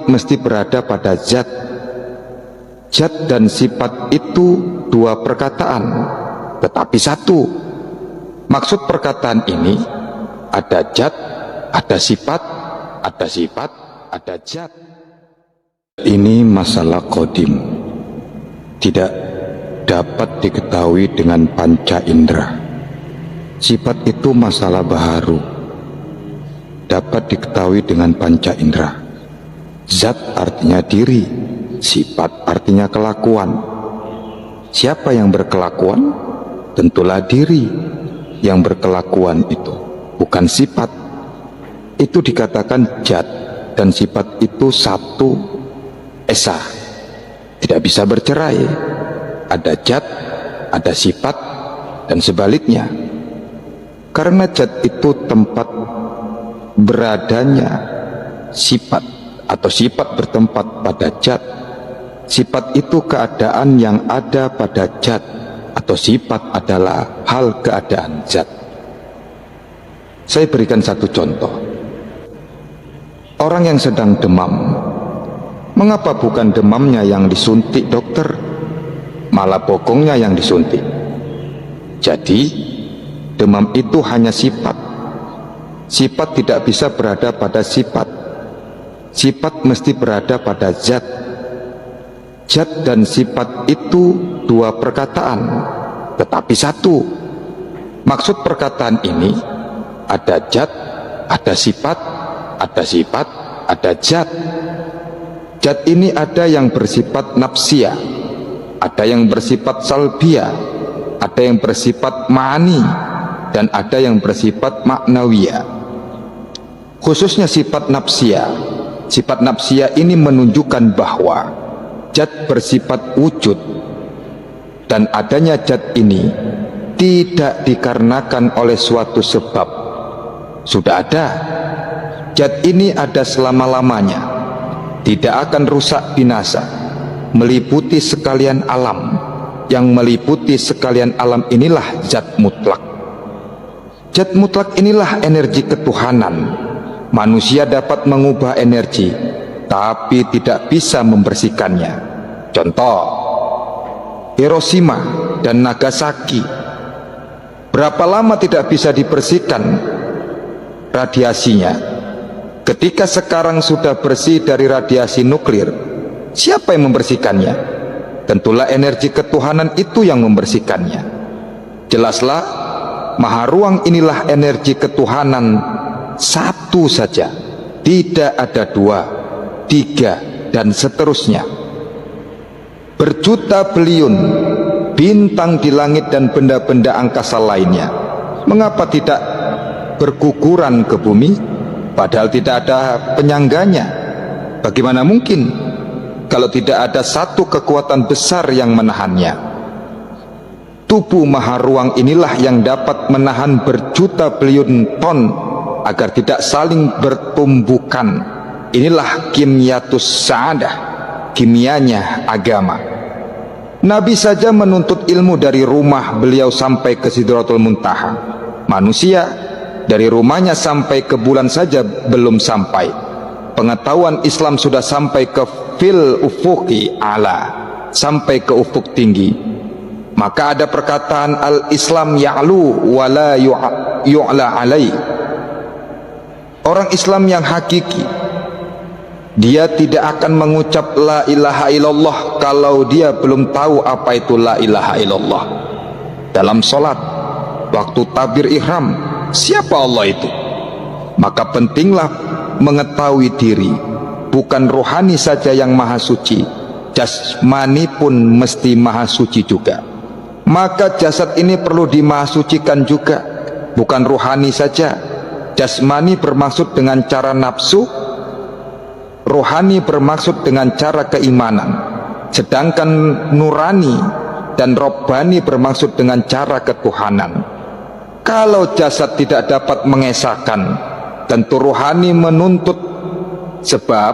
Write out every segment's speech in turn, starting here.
mesti berada pada zat. Zat dan sifat itu dua perkataan, tetapi satu. Maksud perkataan ini, ada zat, ada sifat, ada zat. Ini masalah qadim, tidak dapat diketahui dengan panca indera. Sifat itu masalah baharu, dapat diketahui dengan panca indera. Zat artinya diri, sifat artinya kelakuan. Siapa yang berkelakuan? Tentulah diri yang berkelakuan itu, bukan sifat. Itu dikatakan zat dan sifat itu satu esa, tidak bisa bercerai. Ada zat, ada sifat, dan sebaliknya. Karena zat itu tempat beradanya sifat, atau sifat bertempat pada zat. Sifat itu keadaan yang ada pada zat, atau sifat adalah hal keadaan zat. Saya berikan satu contoh. Orang yang sedang demam, mengapa bukan demamnya yang disuntik dokter, malah bokongnya yang disuntik? Jadi demam itu hanya sifat. Sifat tidak bisa berada pada sifat. Sifat mesti berada pada zat. Zat dan sifat itu dua perkataan, tetapi satu. Maksud perkataan ini, ada zat, ada sifat, ada zat. Zat ini ada yang bersifat nafsiyah, ada yang bersifat salbiyah, ada yang bersifat ma'ani, dan ada yang bersifat maknawiyah. Khususnya sifat nafsiyah. Sifat nafsiyah ini menunjukkan bahwa zat bersifat wujud, dan adanya zat ini tidak dikarenakan oleh suatu sebab. Sudah ada. Zat ini ada selama-lamanya, tidak akan rusak binasa, meliputi sekalian alam. Yang meliputi sekalian alam inilah zat mutlak. Zat mutlak inilah energi ketuhanan. Manusia dapat mengubah energi, tapi tidak bisa membersihkannya. Contoh, Hiroshima dan Nagasaki, berapa lama tidak bisa dibersihkan radiasinya? Ketika sekarang sudah bersih dari radiasi nuklir, siapa yang membersihkannya? Tentulah energi ketuhanan itu yang membersihkannya. Jelaslah, maha ruang inilah energi ketuhanan satu saja, tidak ada dua, tiga, dan seterusnya. Berjuta beliun bintang di langit dan benda-benda angkasa lainnya, mengapa tidak berguguran ke bumi? Padahal tidak ada penyangganya. Bagaimana mungkin kalau tidak ada satu kekuatan besar yang menahannya? Tubuh maha ruang inilah yang dapat menahan berjuta beliun ton agar tidak saling bertumbukan. Inilah kimyatus sa'adah, kimianya agama. Nabi saja menuntut ilmu dari rumah beliau sampai ke Sidratul Muntaha. Manusia dari rumahnya sampai ke bulan saja belum sampai. Pengetahuan Islam sudah sampai ke fil ufuqi ala, sampai ke ufuk tinggi. Maka ada perkataan al-Islam ya'lu wa la yu'la alai. Orang Islam yang hakiki, dia tidak akan mengucap la ilaha illallah kalau dia belum tahu apa itu la ilaha illallah. Dalam sholat, waktu takbir ihram, siapa Allah itu? Maka pentinglah mengetahui diri. Bukan rohani saja yang maha suci, jasmani pun mesti maha suci juga. Maka jasad ini perlu dimahasucikan juga. Bukan rohani saja. Jasmani bermaksud dengan cara nafsu, rohani bermaksud dengan cara keimanan. Sedangkan nurani dan robbani bermaksud dengan cara ketuhanan. Kalau jasad tidak dapat mengesahkan, tentu rohani menuntut, sebab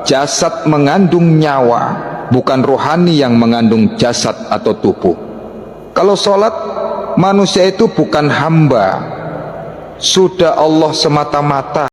jasad mengandung nyawa, bukan rohani yang mengandung jasad atau tubuh. Kalau sholat, manusia itu bukan hamba, sudah Allah semata-mata.